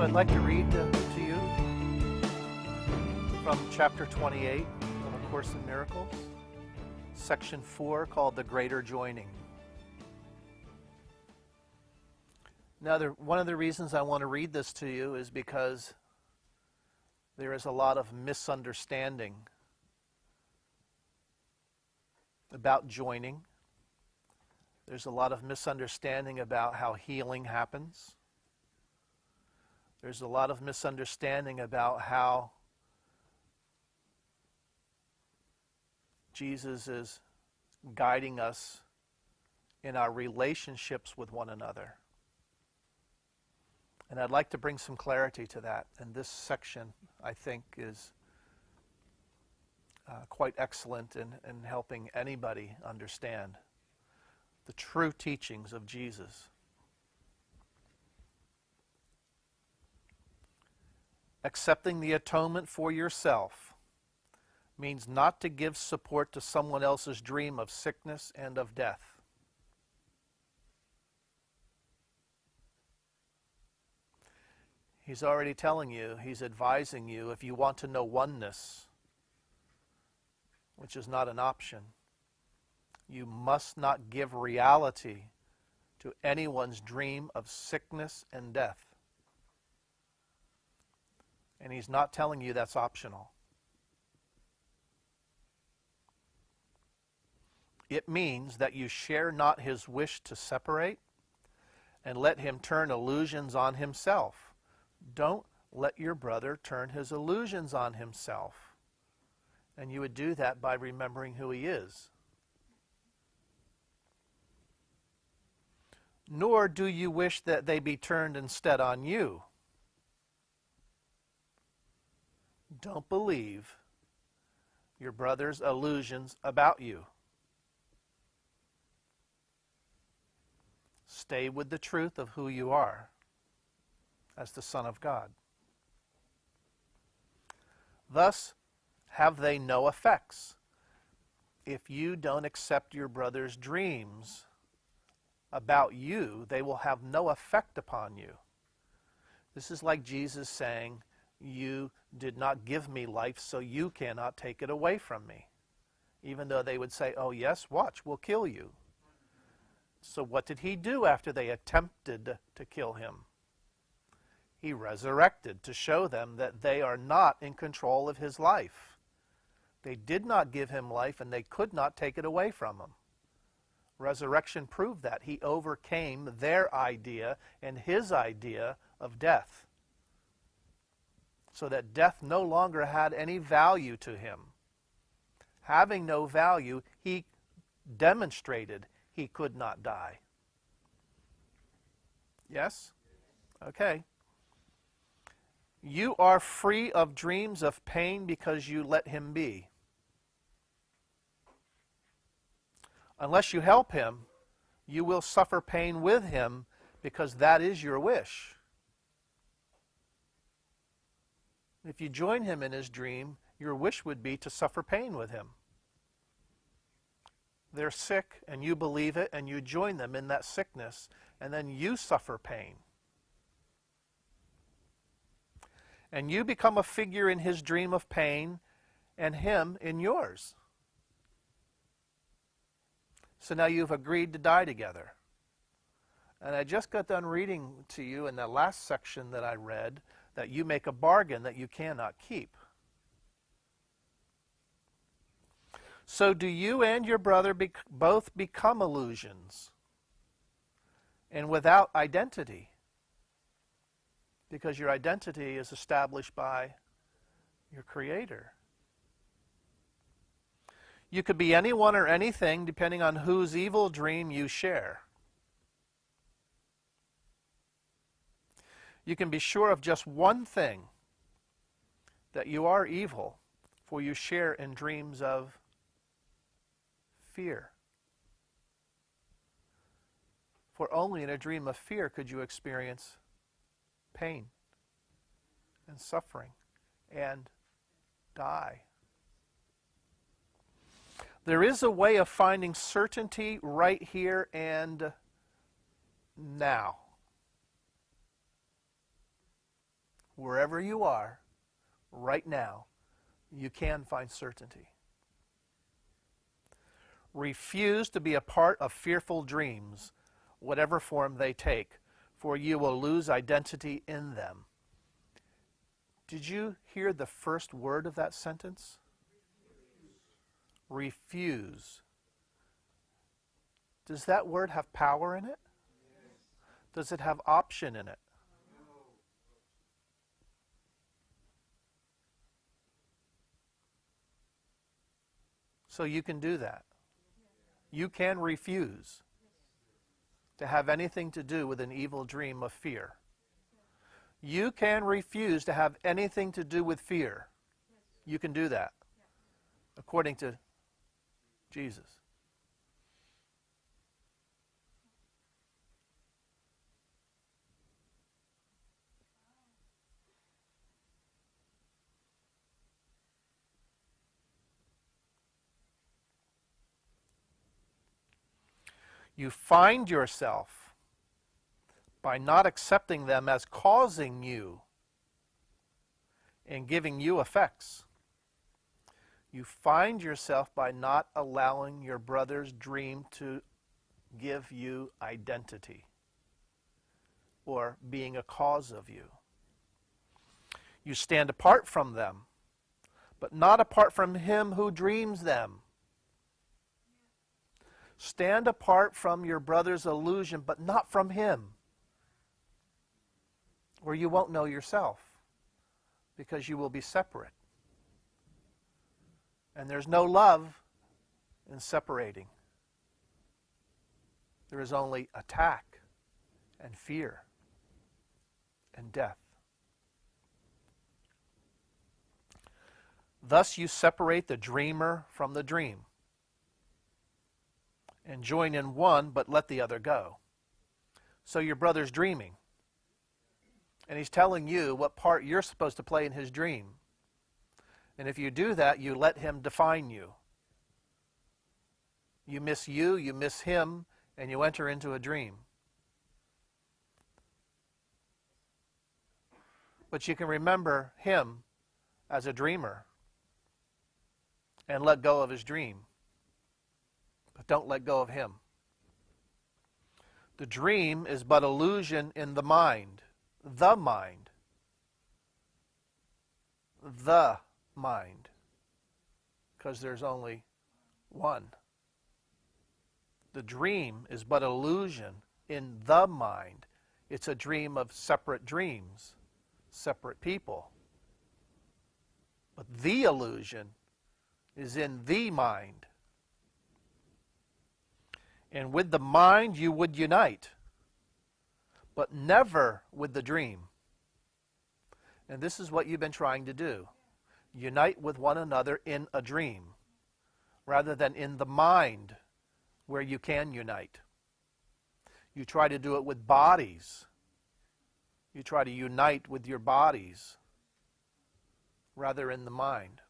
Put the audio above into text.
I'd like to read to you from chapter 28 of A Course in Miracles, section 4, called The Greater Joining. Now, one of the reasons I want to read this to you is because there is a lot of misunderstanding about joining. There's a lot of misunderstanding about how healing happens. There's a lot of misunderstanding about how Jesus is guiding us in our relationships with one another. And I'd like to bring some clarity to that. And this section, I think, is quite excellent in helping anybody understand the true teachings of Jesus. Accepting the atonement for yourself means not to give support to someone else's dream of sickness and of death. He's already telling you, he's advising you, if you want to know oneness, which is not an option, you must not give reality to anyone's dream of sickness and death. And he's not telling you that's optional. It means that you share not his wish to separate and let him turn illusions on himself. Don't let your brother turn his illusions on himself. And you would do that by remembering who he is. Nor do you wish that they be turned instead on you. Don't believe your brother's illusions about you. Stay with the truth of who you are as the Son of God. Thus have they no effects. If you don't accept your brother's dreams about you, they will have no effect upon you. This is like Jesus saying, you did not give me life, so you cannot take it away from me. Even though they would say, oh yes, watch, we'll kill you. So what did he do after they attempted to kill him? He resurrected to show them that they are not in control of his life. They did not give him life, and they could not take it away from him. Resurrection proved that. He overcame their idea and his idea of death, so that death no longer had any value to him. Having no value, he demonstrated he could not die. Yes? Okay. You are free of dreams of pain because you let him be. Unless you help him, you will suffer pain with him because that is your wish. If you join him in his dream, your wish would be to suffer pain with him. They're sick, and you believe it, and you join them in that sickness, and then you suffer pain. And you become a figure in his dream of pain, and him in yours. So now you've agreed to die together. And I just got done reading to you in the last section that I read that you make a bargain that you cannot keep. So do you and your brother both become illusions and without identity, because your identity is established by your Creator. You could be anyone or anything depending on whose evil dream you share. You can be sure of just one thing, that you are evil, for you share in dreams of fear. For only in a dream of fear could you experience pain and suffering and die. There is a way of finding certainty right here and now. wherever you are, right now, you can find certainty. Refuse to be a part of fearful dreams, whatever form they take, for you will lose identity in them. Did you hear the first word of that sentence? Refuse. Does that word have power in it? Does it have option in it? So you can do that. You can refuse to have anything to do with an evil dream of fear. You can refuse to have anything to do with fear. You can do that, according to Jesus. You find yourself, by not accepting them as causing you and giving you effects, you find yourself by not allowing your brother's dream to give you identity or being a cause of you. You stand apart from them, but not apart from him who dreams them. Stand apart from your brother's illusion, but not from him, or you won't know yourself, because you will be separate. And there's no love in separating. There is only attack and fear and death. Thus you separate the dreamer from the dream and join in one, but let the other go. So your brother's dreaming, and he's telling you what part you're supposed to play in his dream. And if you do that, you let him define you. You miss him, and you enter into a dream. But you can remember him as a dreamer and let go of his dream. But don't let go of him. The dream is but illusion in the mind. The mind. The mind. Because there's only one. The dream is but illusion in the mind. It's a dream of separate dreams, separate people. But the illusion is in the mind. And with the mind you would unite, but never with the dream. And this is what you've been trying to do. Unite with one another in a dream, rather than in the mind where you can unite. You try to do it with bodies. You try to unite with your bodies, rather in the mind.